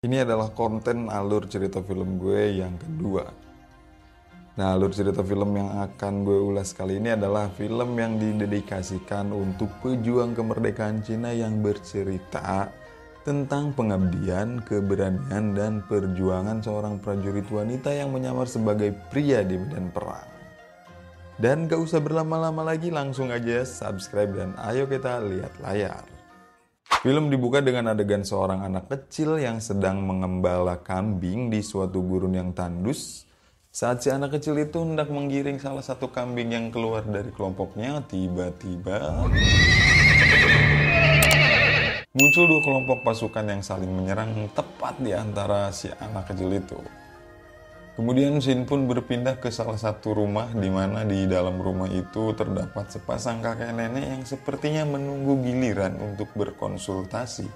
Ini adalah konten alur cerita film gue yang kedua. Nah, alur cerita film yang akan gue ulas kali ini adalah film yang didedikasikan untuk pejuang kemerdekaan Cina yang bercerita tentang pengabdian, keberanian, dan perjuangan seorang prajurit wanita yang menyamar sebagai pria di medan perang. Dan gak usah berlama-lama lagi, langsung aja subscribe dan ayo kita lihat layar. Film dibuka dengan adegan seorang anak kecil yang sedang mengembala kambing di suatu gurun yang tandus. Saat si anak kecil itu hendak menggiring salah satu kambing yang keluar dari kelompoknya, tiba-tiba muncul dua kelompok pasukan yang saling menyerang tepat di antara si anak kecil itu. Kemudian scene pun berpindah ke salah satu rumah di mana di dalam rumah itu terdapat sepasang kakek nenek yang sepertinya menunggu giliran untuk berkonsultasi.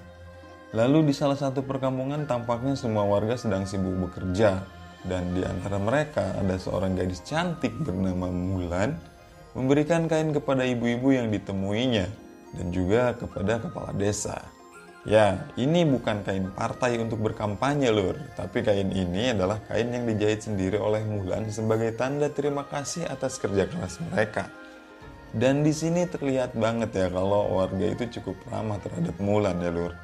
Lalu di salah satu perkampungan tampaknya semua warga sedang sibuk bekerja. Dan di antara mereka ada seorang gadis cantik bernama Mulan memberikan kain kepada ibu-ibu yang ditemuinya dan juga kepada kepala desa. Ya, ini bukan kain partai untuk berkampanye lur, tapi kain ini adalah kain yang dijahit sendiri oleh Mulan sebagai tanda terima kasih atas kerja keras mereka. Dan di sini terlihat banget ya kalau warga itu cukup ramah terhadap Mulan ya lur.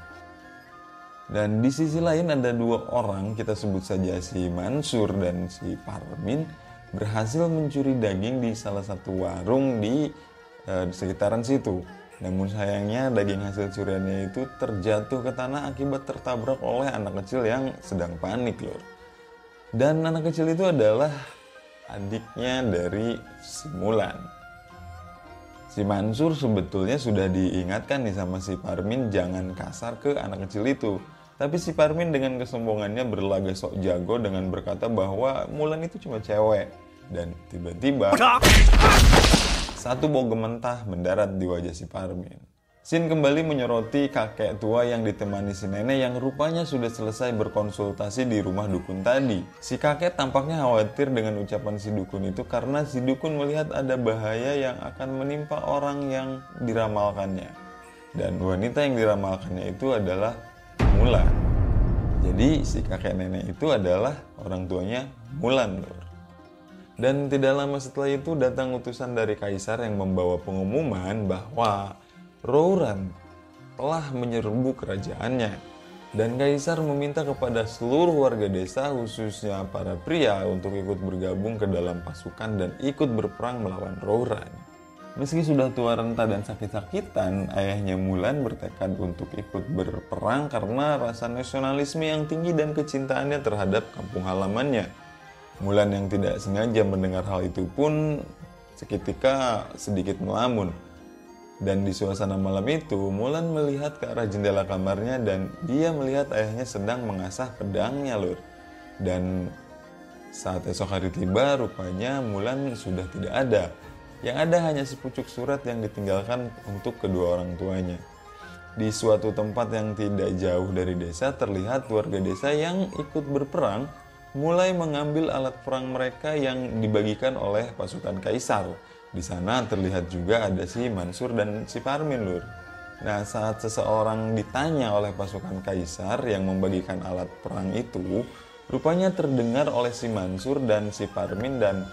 Dan di sisi lain ada dua orang, kita sebut saja si Mansur dan si Parmin, berhasil mencuri daging di salah satu warung di sekitaran situ. Namun sayangnya daging hasil curiannya itu terjatuh ke tanah akibat tertabrak oleh anak kecil yang sedang panik lur. Dan anak kecil itu adalah adiknya dari si Mulan. Si Mansur sebetulnya sudah diingatkan nih sama si Parmin jangan kasar ke anak kecil itu. Tapi si Parmin dengan kesombongannya berlaga sok jago dengan berkata bahwa Mulan itu cuma cewek. Dan tiba-tiba satu bau gementah mendarat di wajah si Parmin. Scene kembali menyoroti kakek tua yang ditemani si nenek yang rupanya sudah selesai berkonsultasi di rumah dukun tadi. Si kakek tampaknya khawatir dengan ucapan si dukun itu karena si dukun melihat ada bahaya yang akan menimpa orang yang diramalkannya. Dan wanita yang diramalkannya itu adalah Mulan. Jadi si kakek nenek itu adalah orang tuanya Mulan lur. Dan tidak lama setelah itu datang utusan dari kaisar yang membawa pengumuman bahwa Rouran telah menyerbu kerajaannya. Dan kaisar meminta kepada seluruh warga desa khususnya para pria untuk ikut bergabung ke dalam pasukan dan ikut berperang melawan Rouran. Meski sudah tua renta dan sakit-sakitan, ayahnya Mulan bertekad untuk ikut berperang karena rasa nasionalisme yang tinggi dan kecintaannya terhadap kampung halamannya. Mulan yang tidak sengaja mendengar hal itu pun seketika sedikit melamun. Dan di suasana malam itu, Mulan melihat ke arah jendela kamarnya dan dia melihat ayahnya sedang mengasah pedangnya lur. Dan saat esok hari tiba, rupanya Mulan sudah tidak ada. Yang ada hanya sepucuk surat yang ditinggalkan untuk kedua orang tuanya. Di suatu tempat yang tidak jauh dari desa terlihat warga desa yang ikut berperang mulai mengambil alat perang mereka yang dibagikan oleh pasukan kaisar. Di sana terlihat juga ada si Mansur dan si Parmin lur. Nah, saat seseorang ditanya oleh pasukan kaisar yang membagikan alat perang itu, rupanya terdengar oleh si Mansur dan si Parmin dan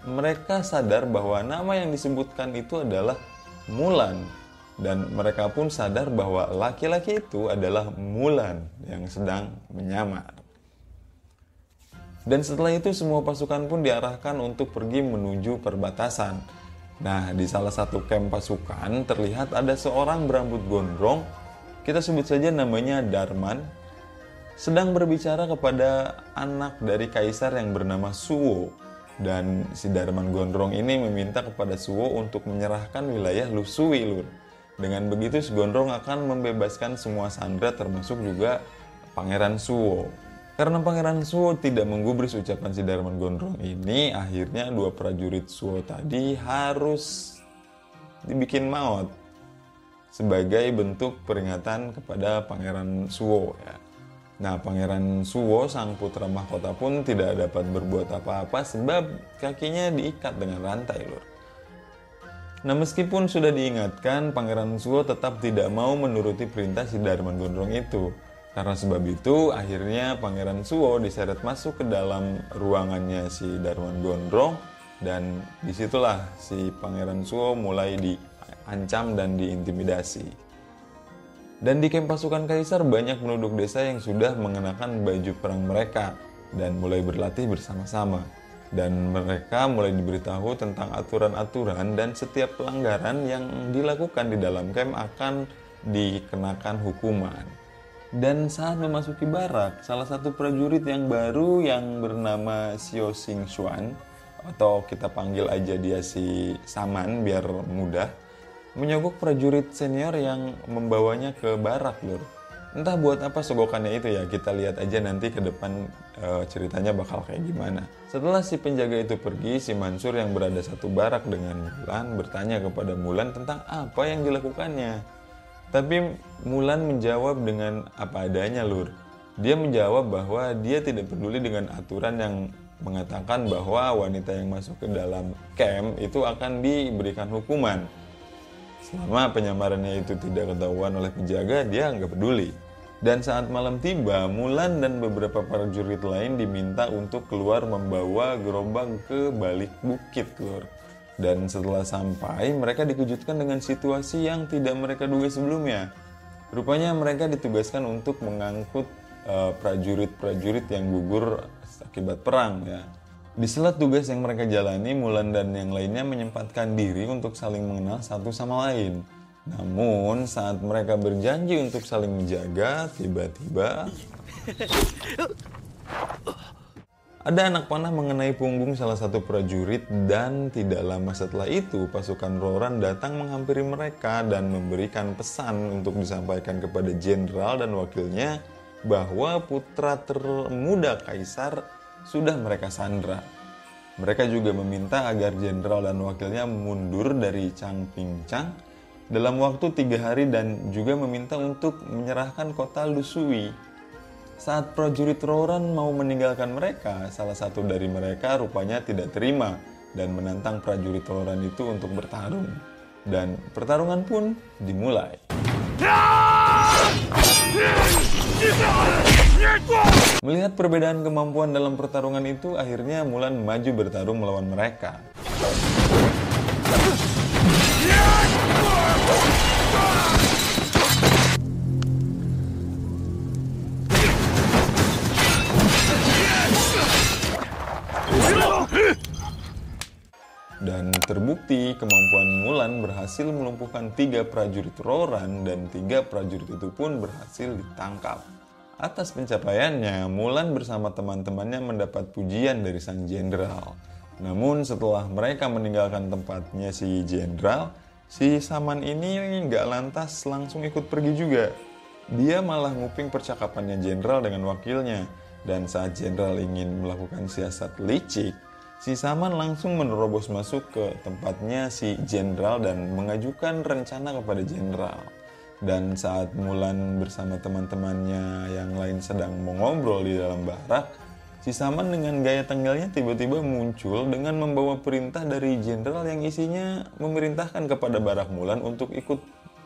mereka sadar bahwa nama yang disebutkan itu adalah Mulan. Dan mereka pun sadar bahwa laki-laki itu adalah Mulan yang sedang menyamar. Dan setelah itu semua pasukan pun diarahkan untuk pergi menuju perbatasan. Nah, di salah satu camp pasukan terlihat ada seorang berambut gondrong, kita sebut saja namanya Darman, sedang berbicara kepada anak dari kaisar yang bernama Suwo. Dan si Darman Gondrong ini meminta kepada Suwo untuk menyerahkan wilayah Lusui lur. Dengan begitu si Gondrong akan membebaskan semua sandera termasuk juga Pangeran Suwo. Karena Pangeran Suwo tidak menggubris ucapan si Darman Gondrong ini, akhirnya dua prajurit Suwo tadi harus dibikin maut sebagai bentuk peringatan kepada Pangeran Suwo ya. Nah, Pangeran Suwo, sang putra mahkota pun tidak dapat berbuat apa-apa sebab kakinya diikat dengan rantai lur. Nah, meskipun sudah diingatkan, Pangeran Suwo tetap tidak mau menuruti perintah si Darman Gondrong itu. Karena sebab itu, akhirnya Pangeran Suwo diseret masuk ke dalam ruangannya si Darman Gondrong, dan disitulah si Pangeran Suwo mulai diancam dan diintimidasi. Dan di kamp pasukan kaisar banyak penduduk desa yang sudah mengenakan baju perang mereka dan mulai berlatih bersama-sama. Dan mereka mulai diberitahu tentang aturan-aturan dan setiap pelanggaran yang dilakukan di dalam camp akan dikenakan hukuman. Dan saat memasuki barak, salah satu prajurit yang baru yang bernama Xiao Xing Xuan, atau kita panggil aja dia si Saman biar mudah, menyogok prajurit senior yang membawanya ke barak, Lur. Entah buat apa sogokannya itu ya, kita lihat aja nanti ke depan ceritanya bakal kayak gimana. Setelah si penjaga itu pergi, si Mansur yang berada satu barak dengan Mulan bertanya kepada Mulan tentang apa yang dilakukannya. Tapi Mulan menjawab dengan apa adanya, Lur. Dia menjawab bahwa dia tidak peduli dengan aturan yang mengatakan bahwa wanita yang masuk ke dalam camp itu akan diberikan hukuman. Selama penyamarannya itu tidak ketahuan oleh penjaga, dia nggak peduli. Dan saat malam tiba, Mulan dan beberapa prajurit lain diminta untuk keluar membawa gerobak ke balik bukit, Lur. Dan setelah sampai, mereka dikejutkan dengan situasi yang tidak mereka duga sebelumnya. Rupanya mereka ditugaskan untuk mengangkut prajurit-prajurit yang gugur akibat perang ya. Di sela tugas yang mereka jalani, Mulan dan yang lainnya menyempatkan diri untuk saling mengenal satu sama lain. Namun saat mereka berjanji untuk saling menjaga, tiba-tiba ada anak panah mengenai punggung salah satu prajurit, dan tidak lama setelah itu pasukan Roran datang menghampiri mereka dan memberikan pesan untuk disampaikan kepada jenderal dan wakilnya bahwa putra termuda kaisar sudah mereka sandra. Mereka juga meminta agar jenderal dan wakilnya mundur dari Changpingchang dalam waktu 3 hari dan juga meminta untuk menyerahkan kota Lusui. Saat prajurit Roran mau meninggalkan mereka, salah satu dari mereka rupanya tidak terima dan menantang prajurit Roran itu untuk bertarung. Dan pertarungan pun dimulai. Melihat perbedaan kemampuan dalam pertarungan itu, akhirnya Mulan maju bertarung melawan mereka. Dan terbukti kemampuan Mulan berhasil melumpuhkan 3 prajurit Roran dan 3 prajurit itu pun berhasil ditangkap. Atas pencapaiannya, Mulan bersama teman-temannya mendapat pujian dari sang jenderal. Namun setelah mereka meninggalkan tempatnya si jenderal, si Saman ini nggak lantas langsung ikut pergi juga. Dia malah nguping percakapannya jenderal dengan wakilnya. Dan saat jenderal ingin melakukan siasat licik, si Saman langsung menerobos masuk ke tempatnya si jenderal dan mengajukan rencana kepada jenderal. Dan saat Mulan bersama teman-temannya yang lain sedang mengobrol di dalam barak, si Saman dengan gaya tenggalnya tiba-tiba muncul dengan membawa perintah dari jenderal yang isinya memerintahkan kepada barak Mulan untuk ikut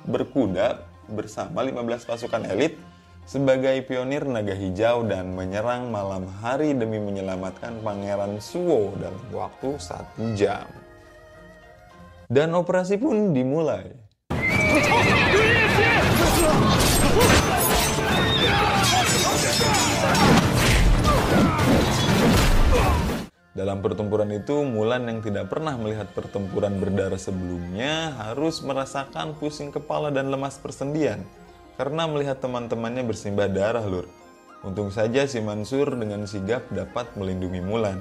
berkuda bersama 15 pasukan elit sebagai pionir naga hijau dan menyerang malam hari demi menyelamatkan Pangeran Suwo dalam waktu 1 jam. Dan operasi pun dimulai. Dalam pertempuran itu, Mulan yang tidak pernah melihat pertempuran berdarah sebelumnya harus merasakan pusing kepala dan lemas persendian karena melihat teman-temannya bersimbah darah, Lur. Untung saja si Mansur dengan sigap dapat melindungi Mulan.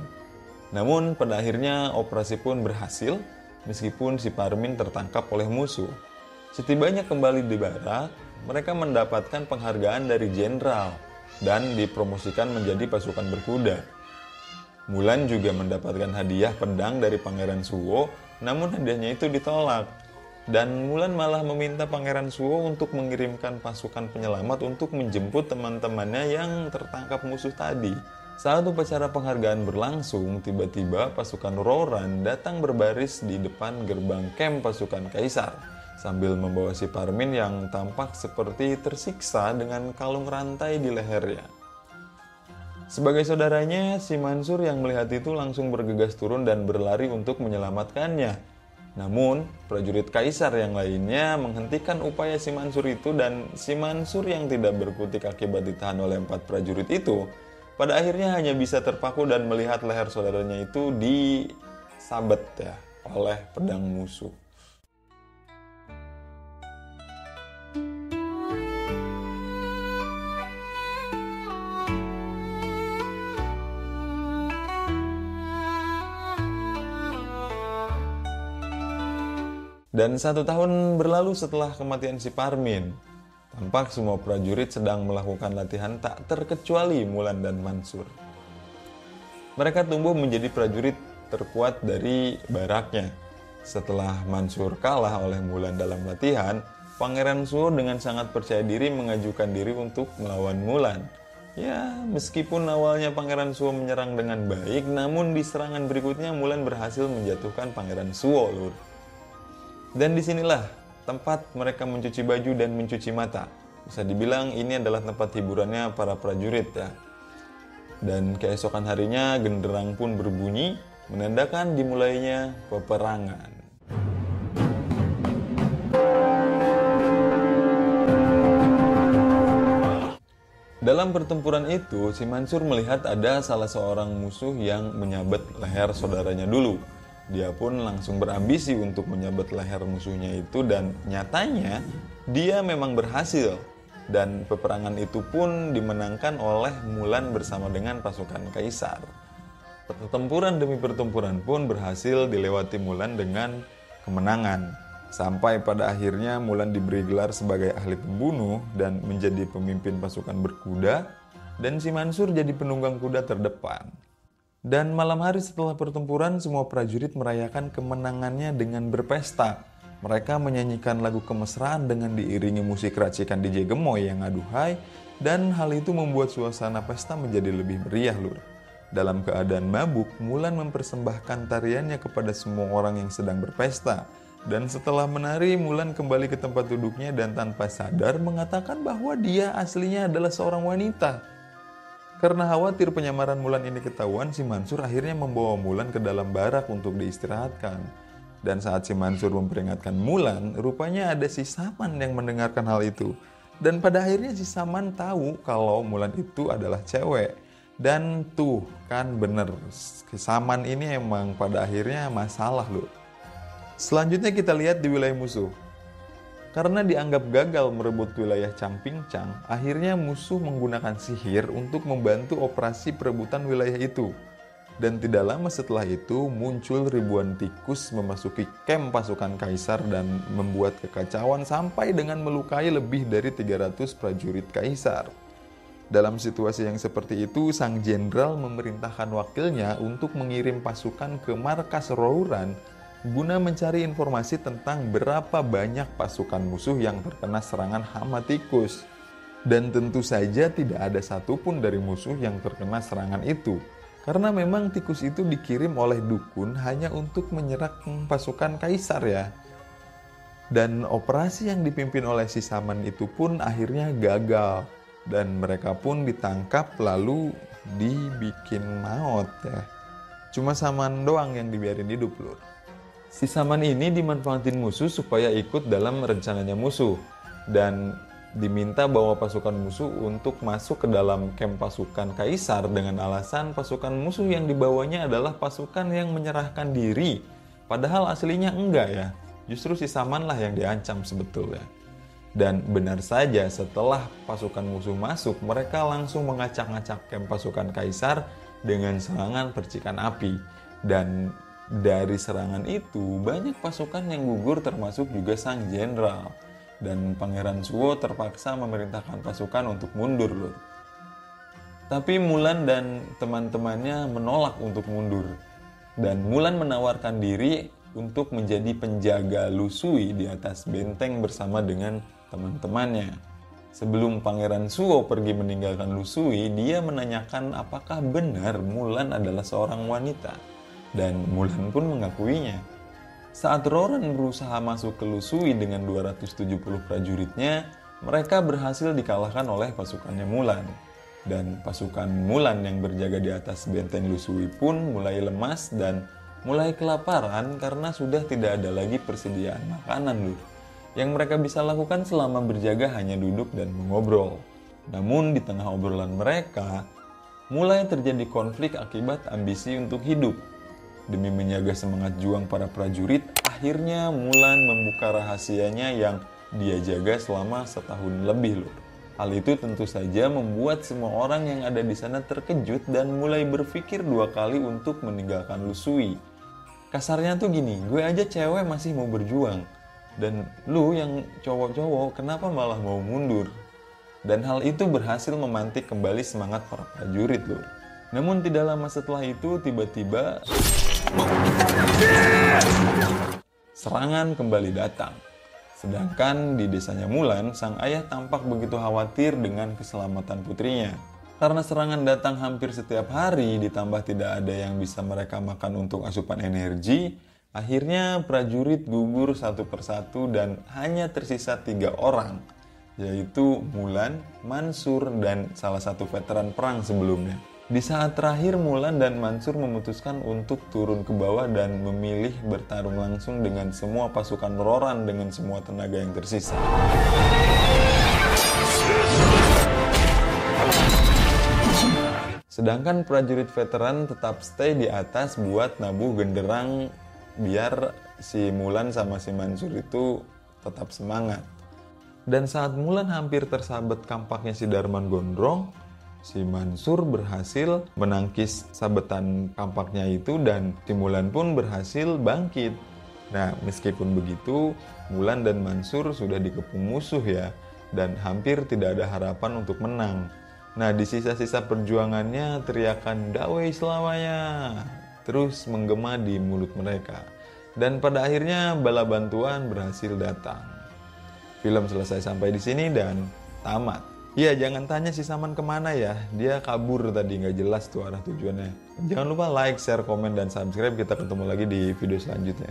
Namun pada akhirnya operasi pun berhasil meskipun si Parmin tertangkap oleh musuh. Setibanya kembali di barak, mereka mendapatkan penghargaan dari jenderal dan dipromosikan menjadi pasukan berkuda. Mulan juga mendapatkan hadiah pedang dari Pangeran Suwo, namun hadiahnya itu ditolak. Dan Mulan malah meminta Pangeran Suwo untuk mengirimkan pasukan penyelamat untuk menjemput teman-temannya yang tertangkap musuh tadi. Saat upacara penghargaan berlangsung, tiba-tiba pasukan Roran datang berbaris di depan gerbang kamp pasukan kaisar. sambil membawa si Parmin yang tampak seperti tersiksa dengan kalung rantai di lehernya. Sebagai saudaranya, si Mansur yang melihat itu langsung bergegas turun dan berlari untuk menyelamatkannya. Namun, prajurit kaisar yang lainnya menghentikan upaya si Mansur itu, dan si Mansur yang tidak berkutik akibat ditahan oleh 4 prajurit itu, pada akhirnya hanya bisa terpaku dan melihat leher saudaranya itu disabet ya oleh pedang musuh. Dan 1 tahun berlalu setelah kematian si Parmin. Tampak semua prajurit sedang melakukan latihan tak terkecuali Mulan dan Mansur. Mereka tumbuh menjadi prajurit terkuat dari baraknya. Setelah Mansur kalah oleh Mulan dalam latihan, Pangeran Suwo dengan sangat percaya diri mengajukan diri untuk melawan Mulan. Ya, meskipun awalnya Pangeran Suwo menyerang dengan baik, namun di serangan berikutnya Mulan berhasil menjatuhkan Pangeran Suwo, lur. Dan disinilah tempat mereka mencuci baju dan mencuci mata. Bisa dibilang ini adalah tempat hiburannya para prajurit ya. Dan keesokan harinya genderang pun berbunyi, menandakan dimulainya peperangan. Dalam pertempuran itu, si Mansur melihat ada salah seorang musuh yang menyabet leher saudaranya dulu. Dia pun langsung berambisi untuk menyabet leher musuhnya itu, dan nyatanya dia memang berhasil. Dan peperangan itu pun dimenangkan oleh Mulan bersama dengan pasukan kaisar. Pertempuran demi pertempuran pun berhasil dilewati Mulan dengan kemenangan. Sampai pada akhirnya Mulan diberi gelar sebagai ahli pembunuh dan menjadi pemimpin pasukan berkuda, dan si Mansur jadi penunggang kuda terdepan. Dan malam hari setelah pertempuran, semua prajurit merayakan kemenangannya dengan berpesta. Mereka menyanyikan lagu kemesraan dengan diiringi musik racikan DJ Gemoy yang aduhai, dan hal itu membuat suasana pesta menjadi lebih meriah, lur. Dalam keadaan mabuk, Mulan mempersembahkan tariannya kepada semua orang yang sedang berpesta. Dan setelah menari, Mulan kembali ke tempat duduknya dan tanpa sadar mengatakan bahwa dia aslinya adalah seorang wanita. Karena khawatir penyamaran Mulan ini ketahuan, si Mansur akhirnya membawa Mulan ke dalam barak untuk diistirahatkan. Dan saat si Mansur memperingatkan Mulan, rupanya ada si Saman yang mendengarkan hal itu. Dan pada akhirnya si Saman tahu kalau Mulan itu adalah cewek. Dan tuh kan bener, si Saman ini emang pada akhirnya masalah loh. Selanjutnya kita lihat di wilayah musuh. Karena dianggap gagal merebut wilayah Campingcang, akhirnya musuh menggunakan sihir untuk membantu operasi perebutan wilayah itu. Dan tidak lama setelah itu muncul ribuan tikus memasuki kamp pasukan kaisar dan membuat kekacauan sampai dengan melukai lebih dari 300 prajurit kaisar. Dalam situasi yang seperti itu, sang jenderal memerintahkan wakilnya untuk mengirim pasukan ke markas Rouran guna mencari informasi tentang berapa banyak pasukan musuh yang terkena serangan hama tikus. Dan tentu saja tidak ada satupun dari musuh yang terkena serangan itu. Karena memang tikus itu dikirim oleh dukun hanya untuk menyerang pasukan kaisar ya. Dan operasi yang dipimpin oleh si Saman itu pun akhirnya gagal. Dan mereka pun ditangkap lalu dibikin maut ya. Cuma Saman doang yang dibiarin hidup lur. Si Saman ini dimanfaatin musuh supaya ikut dalam rencananya musuh. Dan diminta bawa pasukan musuh untuk masuk ke dalam kamp pasukan kaisar dengan alasan pasukan musuh yang dibawanya adalah pasukan yang menyerahkan diri. Padahal aslinya enggak ya. Justru si Saman lah yang diancam sebetulnya. Dan benar saja setelah pasukan musuh masuk, mereka langsung mengacak-ngacak kamp pasukan kaisar dengan serangan percikan api. Dan dari serangan itu, banyak pasukan yang gugur termasuk juga sang jenderal. Dan Pangeran Suwo terpaksa memerintahkan pasukan untuk mundur loh. Tapi Mulan dan teman-temannya menolak untuk mundur. Dan Mulan menawarkan diri untuk menjadi penjaga Lusui di atas benteng bersama dengan teman-temannya. Sebelum Pangeran Suwo pergi meninggalkan Lusui, dia menanyakan apakah benar Mulan adalah seorang wanita. Dan Mulan pun mengakuinya. Saat Roran berusaha masuk ke Lusui dengan 270 prajuritnya, mereka berhasil dikalahkan oleh pasukannya Mulan. Dan pasukan Mulan yang berjaga di atas benteng Lusui pun mulai lemas dan mulai kelaparan karena sudah tidak ada lagi persediaan makanan, Lur. Yang mereka bisa lakukan selama berjaga hanya duduk dan mengobrol. Namun di tengah obrolan mereka, mulai terjadi konflik akibat ambisi untuk hidup. Demi menjaga semangat juang para prajurit, akhirnya Mulan membuka rahasianya yang dia jaga selama setahun lebih, Lur. Hal itu tentu saja membuat semua orang yang ada di sana terkejut dan mulai berpikir 2 kali untuk meninggalkan Lusui. Kasarnya tuh gini, gue aja cewek masih mau berjuang. Dan lu yang cowok-cowok kenapa malah mau mundur? Dan hal itu berhasil memantik kembali semangat para prajurit, Lur. Namun tidak lama setelah itu tiba-tiba serangan kembali datang. Sedangkan di desanya Mulan, sang ayah tampak begitu khawatir dengan keselamatan putrinya. Karena serangan datang hampir setiap hari, ditambah tidak ada yang bisa mereka makan untuk asupan energi, akhirnya prajurit gugur satu persatu dan hanya tersisa 3 orang, yaitu Mulan, Mansur, dan salah satu veteran perang sebelumnya. Di saat terakhir, Mulan dan Mansur memutuskan untuk turun ke bawah dan memilih bertarung langsung dengan semua pasukan Roran dengan semua tenaga yang tersisa. Sedangkan prajurit veteran tetap stay di atas buat nabuh genderang biar si Mulan sama si Mansur itu tetap semangat. Dan saat Mulan hampir tersabet kampaknya si Darman Gondrong, si Mansur berhasil menangkis sabetan kampaknya itu dan si Mulan pun berhasil bangkit. Nah, meskipun begitu, Mulan dan Mansur sudah dikepung musuh ya, dan hampir tidak ada harapan untuk menang. Nah, di sisa-sisa perjuangannya teriakan "Dawei selamanya" terus menggema di mulut mereka. Dan pada akhirnya bala bantuan berhasil datang. Film selesai sampai di sini dan tamat. Iya, jangan tanya si Saman kemana ya, dia kabur tadi, nggak jelas tuh arah tujuannya. Jangan lupa like, share, komen, dan subscribe. Kita ketemu lagi di video selanjutnya.